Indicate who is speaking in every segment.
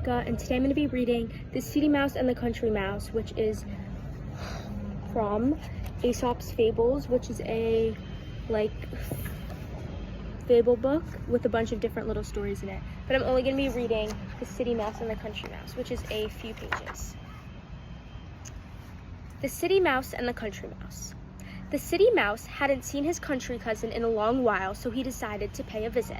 Speaker 1: Ahnika, and today I'm going to be reading The City Mouse and the Country Mouse, which is from Aesop's Fables, which is a, fable book with a bunch of different little stories in it. But I'm only going to be reading The City Mouse and the Country Mouse, which is a few pages. The City Mouse and the Country Mouse. The City Mouse hadn't seen his country cousin in a long while, so he decided to pay a visit.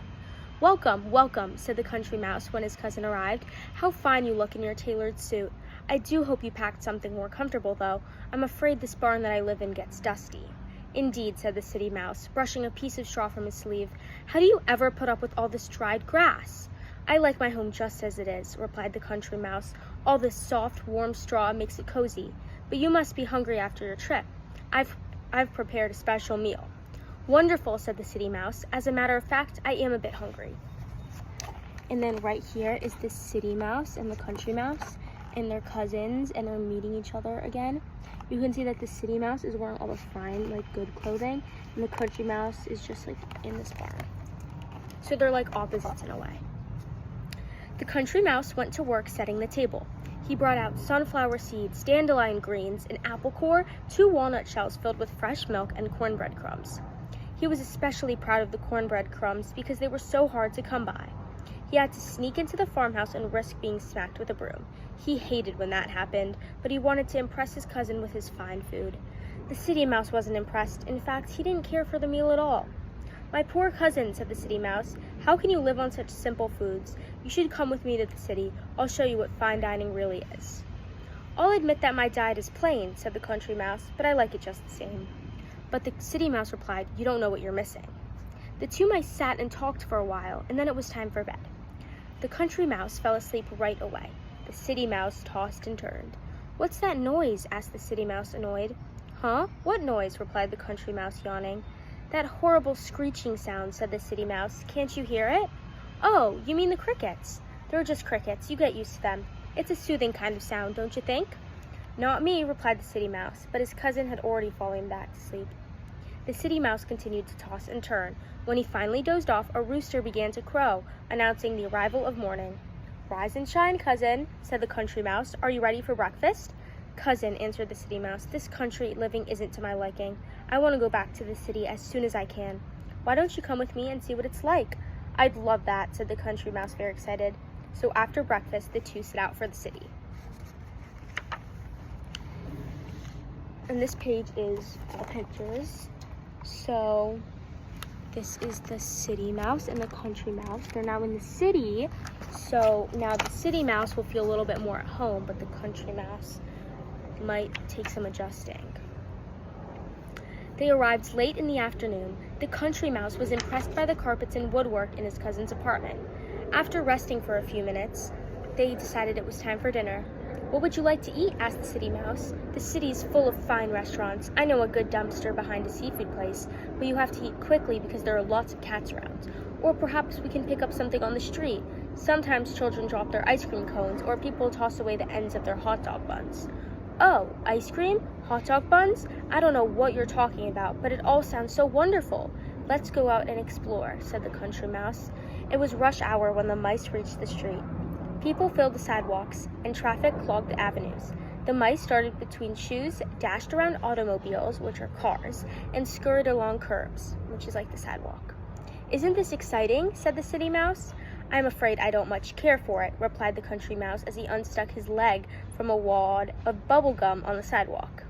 Speaker 1: "Welcome, welcome," said the Country Mouse when his cousin arrived. "How fine you look in your tailored suit. I do hope you packed something more comfortable, though. I'm afraid this barn that I live in gets dusty." "Indeed," said the City Mouse, brushing a piece of straw from his sleeve. "How do you ever put up with all this dried grass?" "I like my home just as it is," replied the Country Mouse. "All this soft, warm straw makes it cozy. But you must be hungry after your trip. I've prepared a special meal." "Wonderful," said the City Mouse. "As a matter of fact, I am a bit hungry." And then right here is the City Mouse and the Country Mouse, and they're cousins, and they're meeting each other again. You can see that the City Mouse is wearing all the fine, good clothing, and the Country Mouse is just, in this barn. So they're, opposites in a way. The Country Mouse went to work setting the table. He brought out sunflower seeds, dandelion greens, an apple core, 2 walnut shells filled with fresh milk, and cornbread crumbs. He was especially proud of the cornbread crumbs because they were so hard to come by. He had to sneak into the farmhouse and risk being smacked with a broom. He hated when that happened, but he wanted to impress his cousin with his fine food. The City Mouse wasn't impressed. In fact, he didn't care for the meal at all. "My poor cousin," said the City Mouse, "how can you live on such simple foods? You should come with me to the city. I'll show you what fine dining really is." "I'll admit that my diet is plain," said the Country Mouse, "but I like it just the same." But the City Mouse replied, "You don't know what you're missing." The 2 mice sat and talked for a while, and then it was time for bed. The Country Mouse fell asleep right away. The City Mouse tossed and turned. "What's that noise?" asked the City Mouse, annoyed. "Huh? What noise?" replied the Country Mouse, yawning. "That horrible screeching sound," said the City Mouse. "Can't you hear it?" "Oh, you mean the crickets?" "They're just crickets. You get used to them. It's a soothing kind of sound, don't you think?" "Not me," replied the City Mouse, but his cousin had already fallen back to sleep. The City Mouse continued to toss and turn. When he finally dozed off, a rooster began to crow, announcing the arrival of morning. "Rise and shine, cousin," said the Country Mouse. "Are you ready for breakfast?" "Cousin," answered the City Mouse, "this country living isn't to my liking. I want to go back to the city as soon as I can. Why don't you come with me and see what it's like?" "I'd love that," said the Country Mouse, very excited. So after breakfast, the 2 set out for the city. And this page is all pictures. So this is the City Mouse and the Country Mouse. They're now in the city, so now the City Mouse will feel a little bit more at home, but the Country Mouse might take some adjusting. They arrived late in the afternoon. The Country Mouse was impressed by the carpets and woodwork in his cousin's apartment. After resting for a few minutes, they decided it was time for dinner. "What would you like to eat?" asked the City Mouse. "The city's full of fine restaurants. I know a good dumpster behind a seafood place, but you have to eat quickly because there are lots of cats around. Or perhaps we can pick up something on the street. Sometimes children drop their ice cream cones, or people toss away the ends of their hot dog buns." "Oh, ice cream? Hot dog buns? I don't know what you're talking about, but it all sounds so wonderful. Let's go out and explore," said the Country Mouse. It was rush hour when the mice reached the street. People filled the sidewalks, and traffic clogged the avenues. The mice started between shoes, dashed around automobiles, which are cars, and scurried along curbs, which is like the sidewalk. "Isn't this exciting?" said the City Mouse. "I'm afraid I don't much care for it," replied the Country Mouse as he unstuck his leg from a wad of bubble gum on the sidewalk.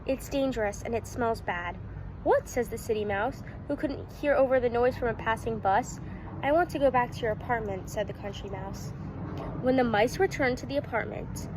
Speaker 1: "It's dangerous, and it smells bad." "What?" says the City Mouse, who couldn't hear over the noise from a passing bus. "I want to go back to your apartment," said the Country Mouse. When the mice returned to the apartment,